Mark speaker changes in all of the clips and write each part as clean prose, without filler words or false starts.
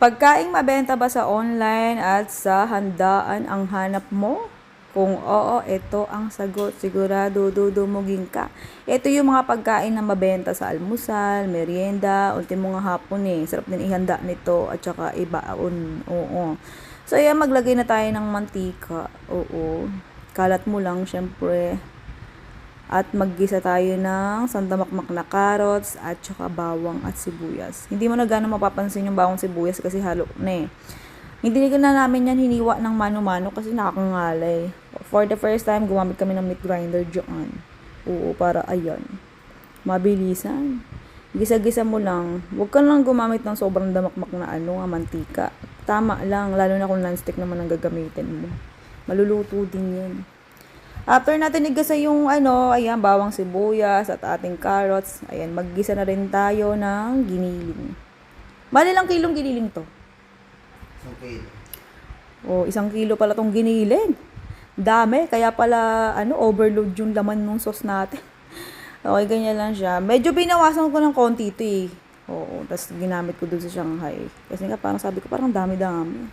Speaker 1: Pagkaing mabenta ba sa online at sa handaan ang hanap mo? Kung oo, ito ang sagot. Sigurado dudumugin ka. Ito yung mga pagkain na mabenta sa almusal, merienda, ultimo nga hapon eh. Sarap din ihanda nito at saka ibaon. Oo. So, ayan, maglagay na tayo ng mantika. Oo. Kalat mo lang, syempre. At maggisa tayo ng sandamakmak na carrots at saka bawang at sibuyas. Hindi mo na gano'ng mapapansin yung bawang sibuyas kasi halo na eh. Hindi na namin yan hiniwa ng mano-mano kasi nakakangalay. For the first time, gumamit kami ng meat grinder dyan. Oo, para ayan. Mabilisan. Gisa-gisa mo lang. Huwag ka lang gumamit ng sobrang damakmak na mantika. Tama lang, lalo na kung non-stick naman ang gagamitin mo. Maluluto din yan. After natin igasa yung ayan, bawang sibuyas at ating carrots, ayan, maggisa na rin tayo ng giniling. Bali lang kilong giniling to?
Speaker 2: 1 kilo.
Speaker 1: O, 1 kilo pala tong giniling. Dami, kaya pala, overload yung laman ng sauce natin. Okay, ganyan lang siya. Medyo binawasan ko ng konti ito eh. Oo, tapos ginamit ko dun sa Shanghai. Kasi nga parang sabi ko, parang dami-dami.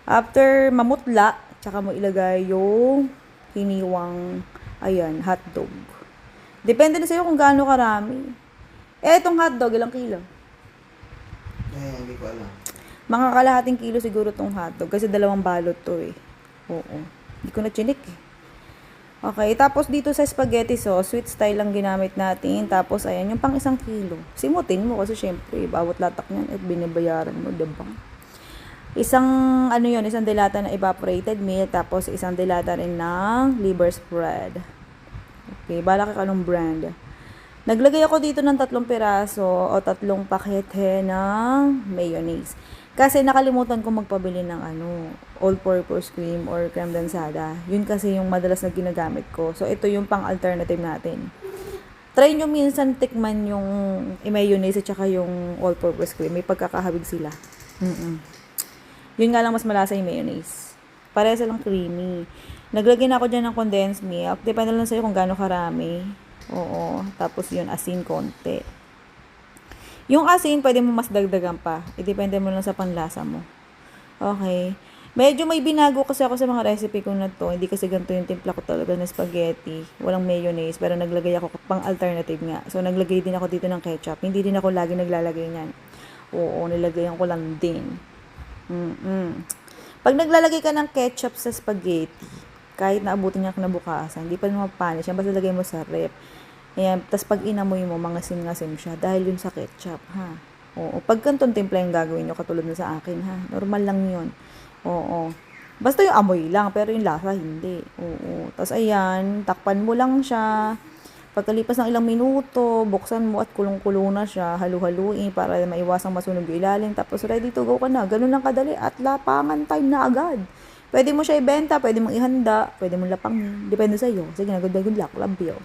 Speaker 1: After mamutla, tsaka mo ilagay yung hiniwang, ayan, hotdog. Depende na sa'yo kung gaano karami. Itong hotdog, ilang kilo?
Speaker 2: Hindi ko alam.
Speaker 1: Mga kalahating kilo siguro tong hotdog. Kasi 2 balot to eh. Oo. Hindi ko na chinik eh. Okay, tapos dito sa spaghetti sauce, sweet style lang ginamit natin. Tapos, ayan, yung pang 1 kilo. Simutin mo kasi syempre, bawat latak niyan at binabayaran mo, diba? Isang dilata na evaporated milk, tapos 1 dilata rin ng liver spread. Okay, bala ka anong brand. Naglagay ako dito ng 3 piraso o 3 pakete ng mayonnaise. Kasi nakalimutan ko magpabili ng all-purpose cream or creme densada. Yun kasi yung madalas na ginagamit ko. So, ito yung pang-alternative natin. Try nyo minsan tikman yung mayonnaise at saka yung all-purpose cream. May pagkakahabig sila. Yun nga lang mas malasa yung mayonnaise. Pareha silang creamy. Naglagay na ako dyan ng condensed milk. Depende lang sa'yo kung gaano karami. Oo. Tapos yun, asin konti. Yung asin, pwede mo mas dagdagan pa. Depende mo lang sa panlasa mo. Okay. Medyo may binago kasi ako sa mga recipe ko na to. Hindi kasi ganito yung timpla ko talaga na spaghetti. Walang mayonnaise. Pero naglagay ako pang alternative nga. So, naglagay din ako dito ng ketchup. Hindi din ako lagi naglalagay niyan. Oo, nilagayan ko lang din. Pag naglalagay ka ng ketchup sa spaghetti, kahit naabutin niya kinabukasan, hindi pa naman mapanis yan. Basta lagay mo sa rep. Ayan, tas pag inamoy mo, mangasim-ngasim siya dahil yun sa ketchup, ha? Oo, pag kantong timpla yung gagawin nyo, katulad na sa akin, ha? Normal lang yun. Oo. Basta yung amoy lang, pero yung lasa, hindi. Oo. Tas ayan, takpan mo lang siya. Pagkalipas ng ilang minuto, buksan mo at kulong-kulo na siya, halu-haluin para maiwasang masunog yung ilalim. Tapos ready to go ka na. Ganun lang kadali at lapangan time na agad. Pwede mo siya ibenta, pwede mong ihanda, pwede mong lapangin. Depende sa'yo. Sige na, good luck. Love you.